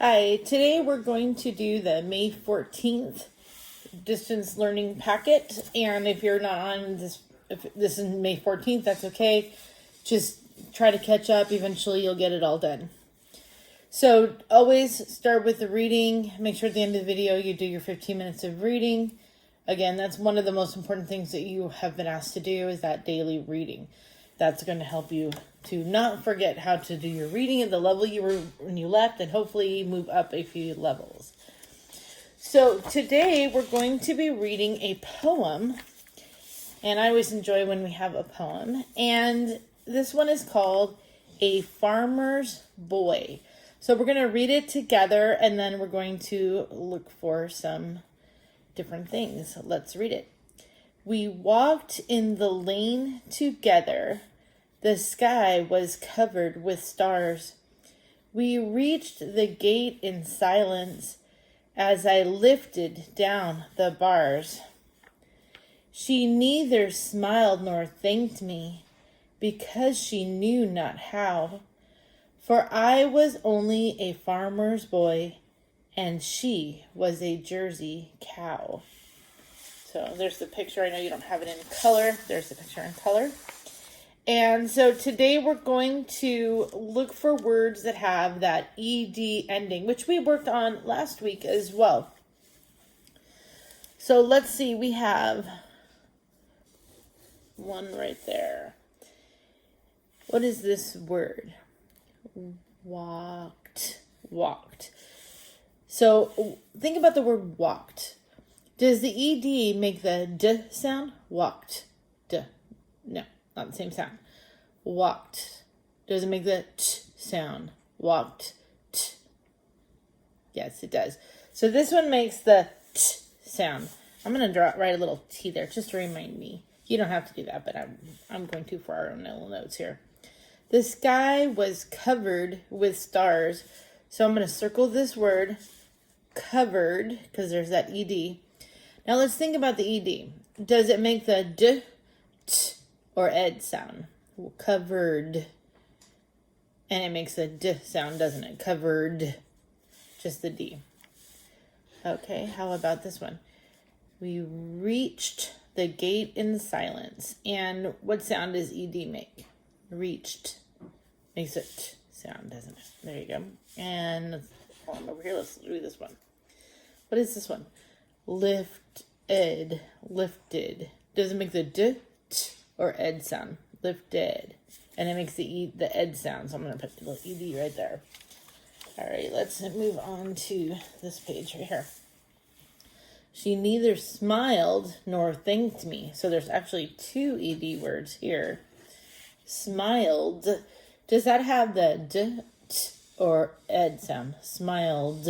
Hi, today we're going to do the May 14th distance learning packet. And if you're not on this, if this is May 14th, that's okay. Just try to catch up. Eventually you'll get it all done. So always start with the reading. Make sure at the end of the video you do your 15 minutes of reading. Again, that's one of the most important things that you have been asked to do is that daily reading. That's going to help you to not forget how to do your reading at the level you were when you left and hopefully move up a few levels. So today we're going to be reading a poem, and I always enjoy when we have a poem, and this one is called A Farmer's Boy. So we're going to read it together, and then we're going to look for some different things. Let's read it. We walked in the lane together. The sky was covered with stars. We reached the gate in silence as I lifted down the bars. She neither smiled nor thanked me because she knew not how. For I was only a farmer's boy and she was a Jersey cow. So there's the picture. I know you don't have it in color. There's the picture in color. And so today we're going to look for words that have that ED ending, which we worked on last week as well. So let's see. We have one right there. What is this word? Walked. Walked. So think about the word walked. Does the ED make the D sound? Walked. D. No, not the same sound. Walked. Does it make the T sound? Walked. T. Yes, it does. So this one makes the T sound. I'm going to write a little T there just to remind me. You don't have to do that, but I'm going to for our own little notes here. The sky was covered with stars. So I'm going to circle this word, covered, because there's that ED. Now let's think about the ED. Does it make the D, T, or ed sound? Covered. And it makes a D sound, doesn't it? Covered. Just the D. Okay, how about this one? We reached the gate in silence. And what sound does ED make? Reached. Makes a T sound, doesn't it? There you go. And hold on over here, let's do this one. What is this one? Lifted. Lifted. Does it make the D, T, or ed sound? Lifted. And it makes the ed sound. So I'm going to put the little ED right there. All right, let's move on to this page right here. She neither smiled nor thanked me. So there's actually two ED words here. Smiled. Does that have the D, T, or ed sound? Smiled.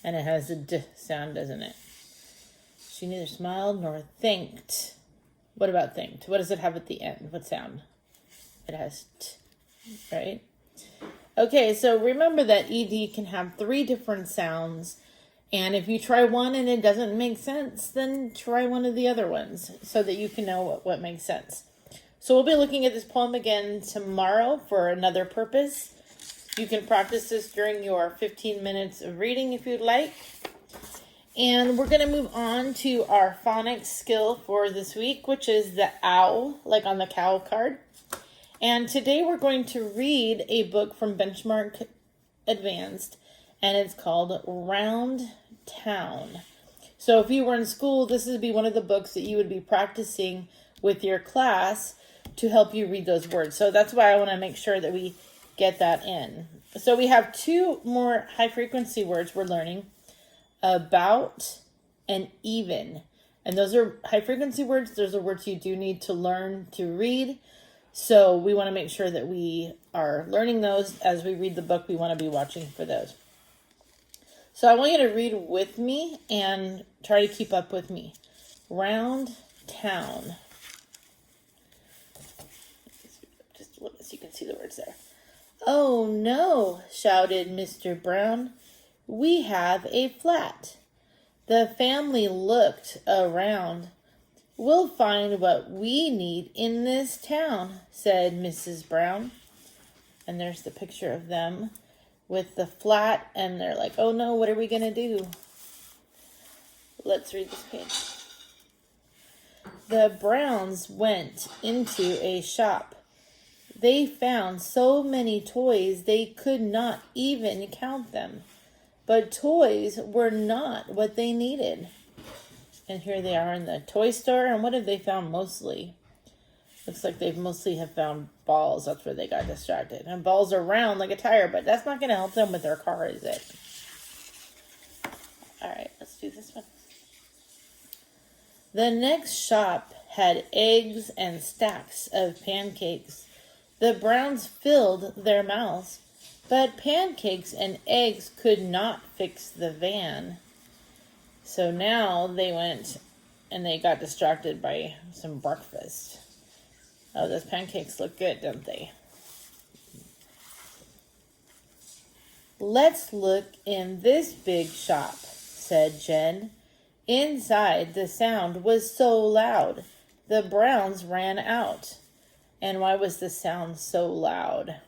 And it has a D sound, doesn't it? She neither smiled nor thanked. What about thanked? What does it have at the end? What sound? It has T, right? Okay, so remember that ED can have 3 different sounds. And if you try one and it doesn't make sense, then try one of the other ones so that you can know what makes sense. So we'll be looking at this poem again tomorrow for another purpose. You can practice this during your 15 minutes of reading if you'd like. And we're going to move on to our phonics skill for this week, which is the owl, like on the cow card. And today we're going to read a book from Benchmark Advanced, and it's called Round Town. So if you were in school, this would be one of the books that you would be practicing with your class to help you read those words. So that's why I want to make sure that we get that in. So we have 2 more high frequency words we're learning. About and even. And those are high frequency words. Those are words you do need to learn to read. So we want to make sure that we are learning those as we read the book. We want to be watching for those. So I want you to read with me and try to keep up with me. Round town. Just a little bit so you can see the words there. Oh no, shouted Mr. Brown. We have a flat. The family looked around. We'll find what we need in this town, said Mrs. Brown. And there's the picture of them. with the flat, and they're like, oh no, what are we going to do? Let's read this page. The Browns went into a shop. They found so many toys they could not even count them. But toys were not what they needed. And here they are in the toy store. And what have they found mostly? Looks like they mostly have found balls. That's where they got distracted. And balls are round like a tire, but that's not going to help them with their car, is it? All right, let's do this one. The next shop had eggs and stacks of pancakes. The Browns filled their mouths, but pancakes and eggs could not fix the van. So now they went and they got distracted by some breakfast. Oh, those pancakes look good, don't they? Let's look in this big shop, said Jen. Inside, the sound was so loud, the Browns ran out. And why was the sound so loud?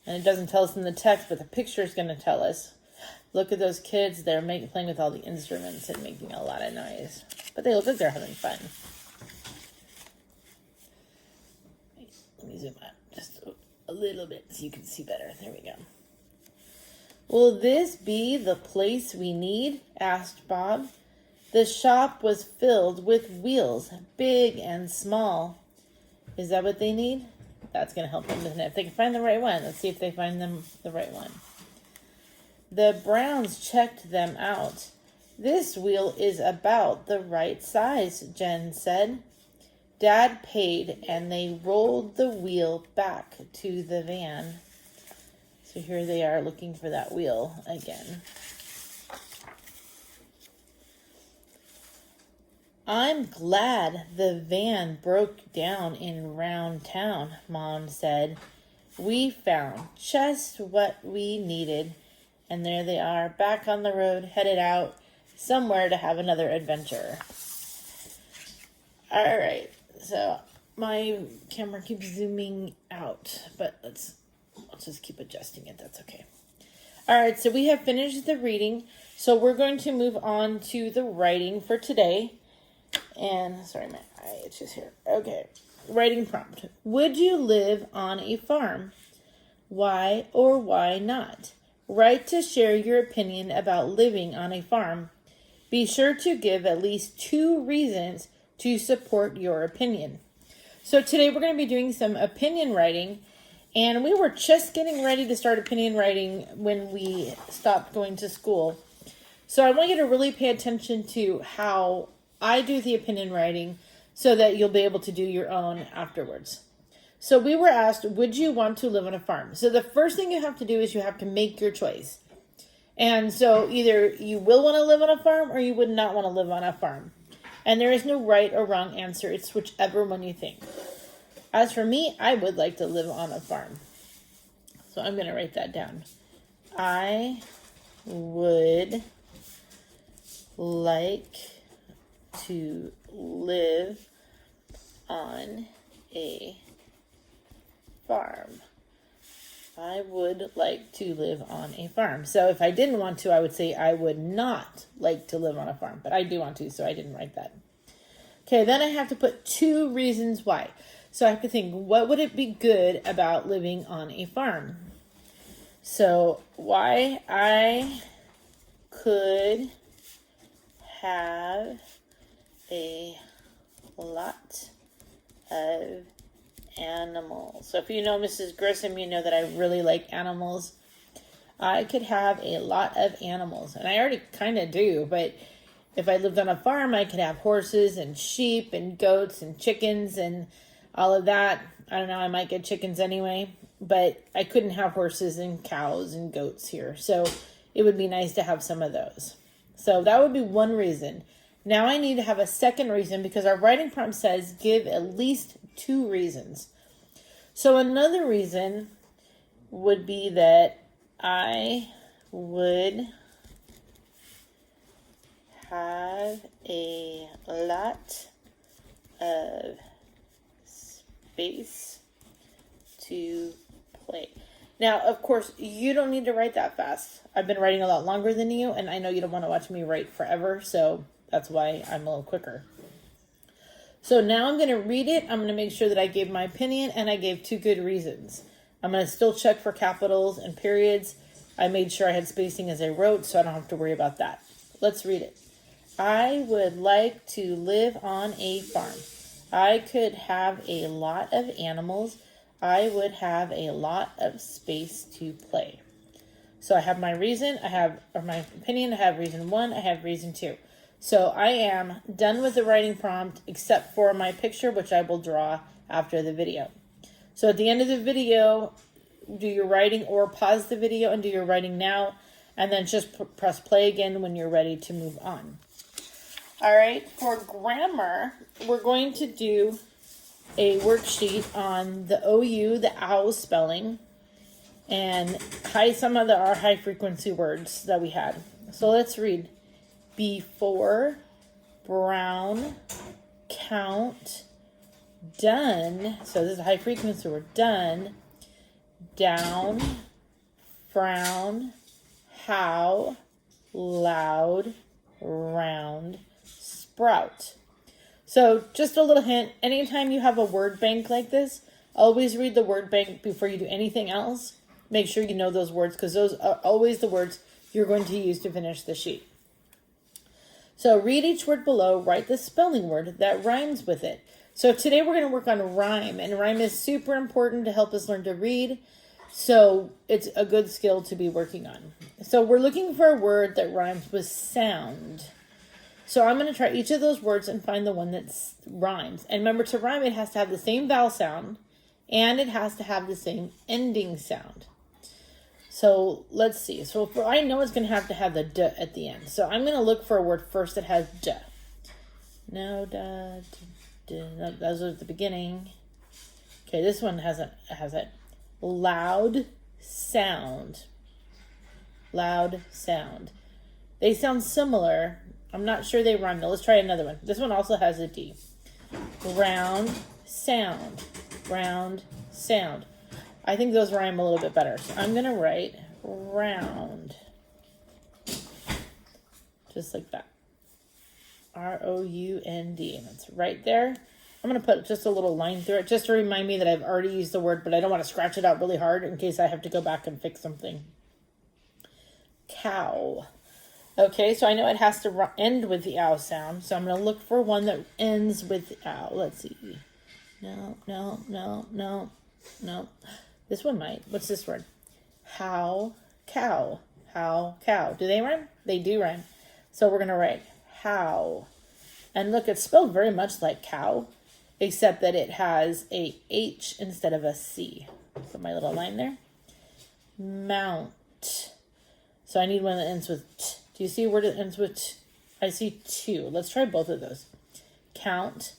And it doesn't tell us in the text, but the picture is going to tell us. Look at those kids. They're playing with all the instruments and making a lot of noise. But they look like they're having fun. Let me zoom out just a little bit so you can see better. There we go. Will this be the place we need? Asked Bob. The shop was filled with wheels, big and small. Is that what they need? That's going to help them, isn't it? If they can find the right one. Let's see if they find them the right one. The Browns checked them out. This wheel is about the right size, Jen said. Dad paid, and they rolled the wheel back to the van. So here they are looking for that wheel again. I'm glad the van broke down in Round Town, Mom said. We found just what we needed. And there they are, back on the road, headed out somewhere to have another adventure. All right, so my camera keeps zooming out, but let's just keep adjusting it. That's okay. All right, so we have finished the reading. So we're going to move on to the writing for today. And, sorry, my eye itches here. Okay, writing prompt. Would you live on a farm? Why or why not? Write to share your opinion about living on a farm. Be sure to give at least 2 reasons to support your opinion. So today we're going to be doing some opinion writing. And we were just getting ready to start opinion writing when we stopped going to school. So I want you to really pay attention to how I do the opinion writing so that you'll be able to do your own afterwards. So we were asked, would you want to live on a farm? So the first thing you have to do is you have to make your choice. And so either you will want to live on a farm or you would not want to live on a farm. And there is no right or wrong answer. It's whichever one you think. As for me, I would like to live on a farm. So I'm going to write that down. I would like to live on a farm. I would like to live on a farm. So if I didn't want to, I would say I would not like to live on a farm. But I do want to, so I didn't write that. Okay, then I have to put 2 reasons why. So I have to think, what would it be good about living on a farm? So why I could have a lot of animals. So if you know Mrs. Grissom, you know that I really like animals. I could have a lot of animals. And I already kind of do, but if I lived on a farm, I could have horses and sheep and goats and chickens and all of that. I don't know, I might get chickens anyway, but I couldn't have horses and cows and goats here. So it would be nice to have some of those. So that would be one reason. Now I need to have a second reason because our writing prompt says give at least 2 reasons. So another reason would be that I would have a lot of space to play. Now, of course, you don't need to write that fast. I've been writing a lot longer than you, and I know you don't want to watch me write forever, so that's why I'm a little quicker. So now I'm going to read it. I'm going to make sure that I gave my opinion and I gave 2 good reasons. I'm going to still check for capitals and periods. I made sure I had spacing as I wrote, so I don't have to worry about that. Let's read it. I would like to live on a farm. I could have a lot of animals. I would have a lot of space to play. So I have my reason, my opinion, I have reason 1, I have reason 2. So I am done with the writing prompt except for my picture, which I will draw after the video. So at the end of the video, do your writing or pause the video and do your writing now, and then just press play again when you're ready to move on. All right, for grammar, we're going to do a worksheet on the OU, the OW spelling, and some of our high frequency words that we had. So let's read. Before, brown, count, done. So this is a high frequency word. Done, down, frown, how, loud, round, sprout. So just a little hint, anytime you have a word bank like this, always read the word bank before you do anything else. Make sure you know those words because those are always the words you're going to use to finish the sheet. So read each word below, write the spelling word that rhymes with it. So today we're going to work on rhyme, and rhyme is super important to help us learn to read. So it's a good skill to be working on. So we're looking for a word that rhymes with sound. So I'm going to try each of those words and find the one that rhymes. And remember, to rhyme, it has to have the same vowel sound, and it has to have the same ending sound. So let's see. So I know it's going to have the d at the end. So I'm going to look for a word first that has d. No, da, no, those are at the beginning. Okay, this one has a loud sound. Loud sound. They sound similar. I'm not sure they rhyme though. Let's try another one. This one also has a D. Round sound. Round sound. I think those rhyme a little bit better. So I'm going to write round. Just like that. R-O-U-N-D. And it's right there. I'm going to put just a little line through it just to remind me that I've already used the word, but I don't want to scratch it out really hard in case I have to go back and fix something. Cow. Okay, so I know it has to end with the ow sound, so I'm going to look for one that ends with ow. Let's see. No. This one might. What's this word? How, cow. How, cow. Do they rhyme? They do rhyme. So we're going to write how. And look, it's spelled very much like cow, except that it has a H instead of a C. Put my little line there. Mount. So I need one that ends with T. Do you see where it ends with T? I see 2. Let's try both of those. Count,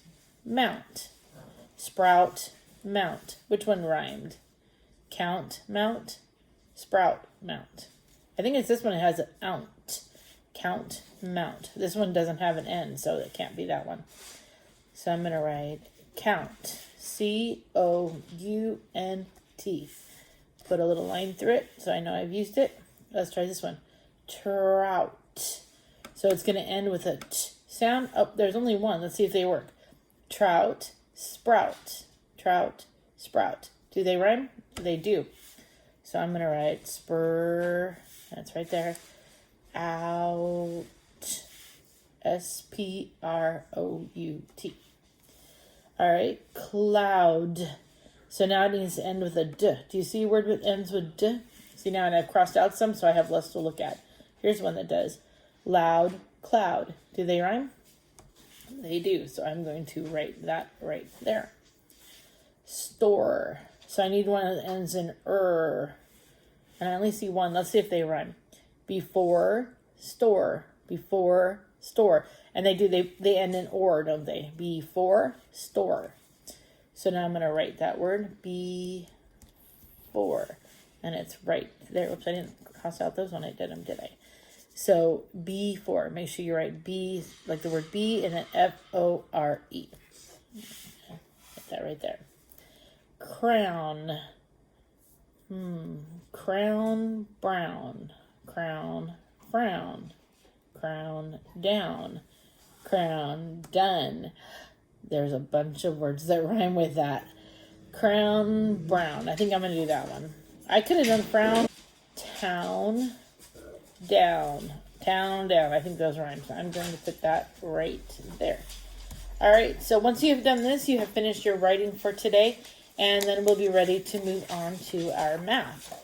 mount. Sprout, mount. Which one rhymed? Count, mount. Sprout, mount. I think it's this one that has an ount. Count, mount. This one doesn't have an N, so it can't be that one. So I'm going to write count. C-O-U-N-T. Put a little line through it so I know I've used it. Let's try this one. Trout. So it's going to end with a T sound. Oh, there's only one. Let's see if they work. Trout, sprout. Trout, sprout. Do they rhyme? They do. So I'm going to write spur. That's right there. Out. S-P-R-O-U-T. All right. Cloud. So now it needs to end with a D. Do you see a word that ends with D? See now, and I've crossed out some, so I have less to look at. Here's one that does. Loud, cloud. Do they rhyme? They do. So I'm going to write that right there. Store. So I need one that ends in er. And I only see one. Let's see if they rhyme. Before, store. Before, store. And they do. They end in or, don't they? Before, store. So now I'm going to write that word. Before. And it's right there. Oops, I didn't cross out those when I did them, did I? So before. Make sure you write B, like the word B, and then F-O-R-E. Get that right there. Crown. Crown, brown. Crown, frown. Crown, down. Crown, done. There's a bunch of words that rhyme with that. Crown, brown. I think I'm going to do that one. I could have done frown. Town, down. Town, down. I think those rhyme. So I'm going to put that right there. All right. So once you have done this, you have finished your writing for today. And then we'll be ready to move on to our math.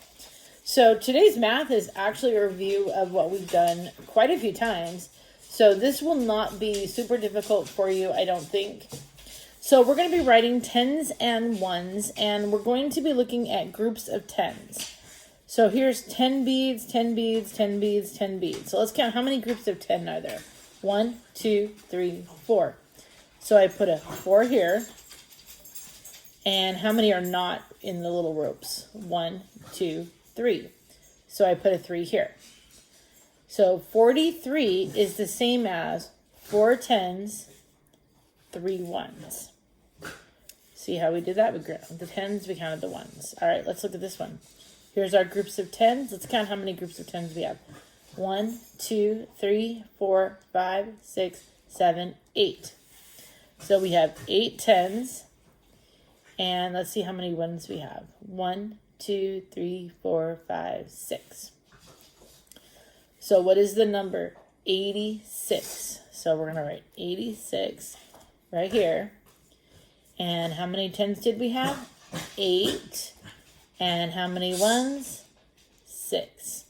So today's math is actually a review of what we've done quite a few times. So this will not be super difficult for you, I don't think. So we're going to be writing tens and ones, and we're going to be looking at groups of tens. So here's 10 beads, 10 beads, 10 beads, 10 beads. So let's count how many groups of 10 are there. 1, 2, 3, 4. So I put a 4 here. And how many are not in the little ropes? 1, 2, 3. So I put a 3 here. So 43 is the same as 4 tens, 3 ones. See how we did that? We counted the tens, we counted the ones. All right, let's look at this one. Here's our groups of tens. Let's count how many groups of tens we have. 1, 2, 3, 4, 5, 6, 7, 8. So we have 8 tens. And let's see how many ones we have. 1, 2, 3, 4, 5, 6. So what is the number? 86. So we're going to write 86 right here. And how many tens did we have? 8. And how many ones? 6.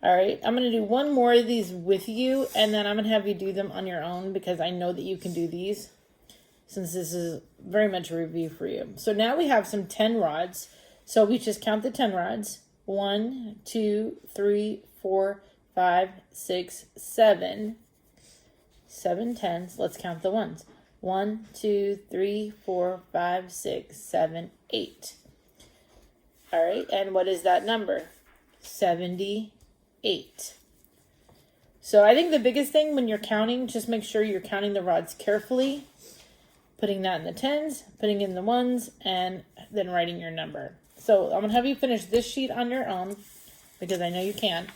All right, I'm going to do one more of these with you, and then I'm going to have you do them on your own because I know that you can do these, since this is very much a review for you. So now we have some 10 rods. So we just count the 10 rods. 1, 2, 3, 4, 5, 6, 7. 7 tens. Let's count the ones. 1, 2, 3, 4, 5, 6, 7, 8. All right, and what is that number? 78. So I think the biggest thing when you're counting, just make sure you're counting the rods carefully. Putting that in the tens, putting in the ones, and then writing your number. So I'm going to have you finish this sheet on your own, because I know you can.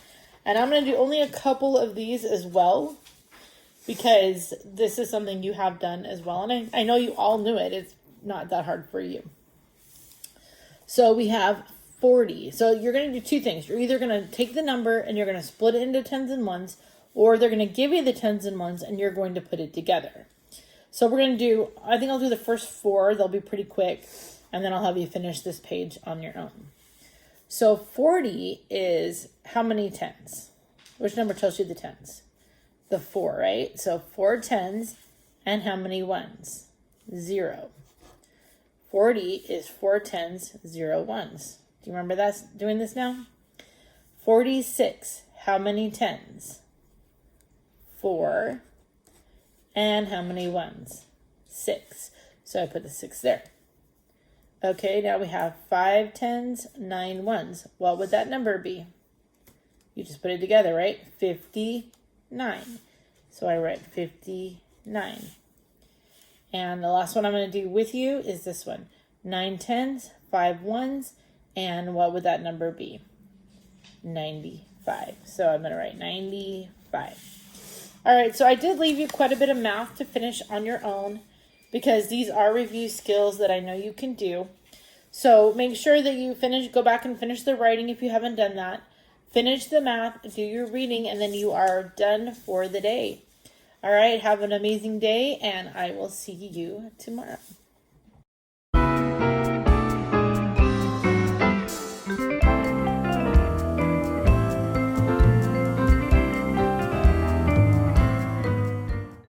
And I'm going to do only a couple of these as well, because this is something you have done as well. And I know you all knew it. It's not that hard for you. So we have 40. So you're going to do two things. You're either going to take the number and you're going to split it into tens and ones, or they're going to give you the tens and ones and you're going to put it together. So we're going to do, I think I'll do the first 4. They'll be pretty quick. And then I'll have you finish this page on your own. So 40 is how many tens? Which number tells you the tens? The 4, right? So 4 tens and how many ones? 0. 40 is 4 tens, 0 ones. Do you remember that? Doing this now? 46, how many tens? 4. And how many ones? 6. So I put the 6 there. Okay, now we have 5 tens, 9 ones. What would that number be? You just put it together, right? 59. So I write 59. And the last one I'm going to do with you is this one. 9 tens, 5 ones, and what would that number be? 95. So I'm going to write 95. All right, so I did leave you quite a bit of math to finish on your own because these are review skills that I know you can do. So make sure that you go back and finish the writing if you haven't done that. Finish the math, do your reading, and then you are done for the day. All right, have an amazing day, and I will see you tomorrow.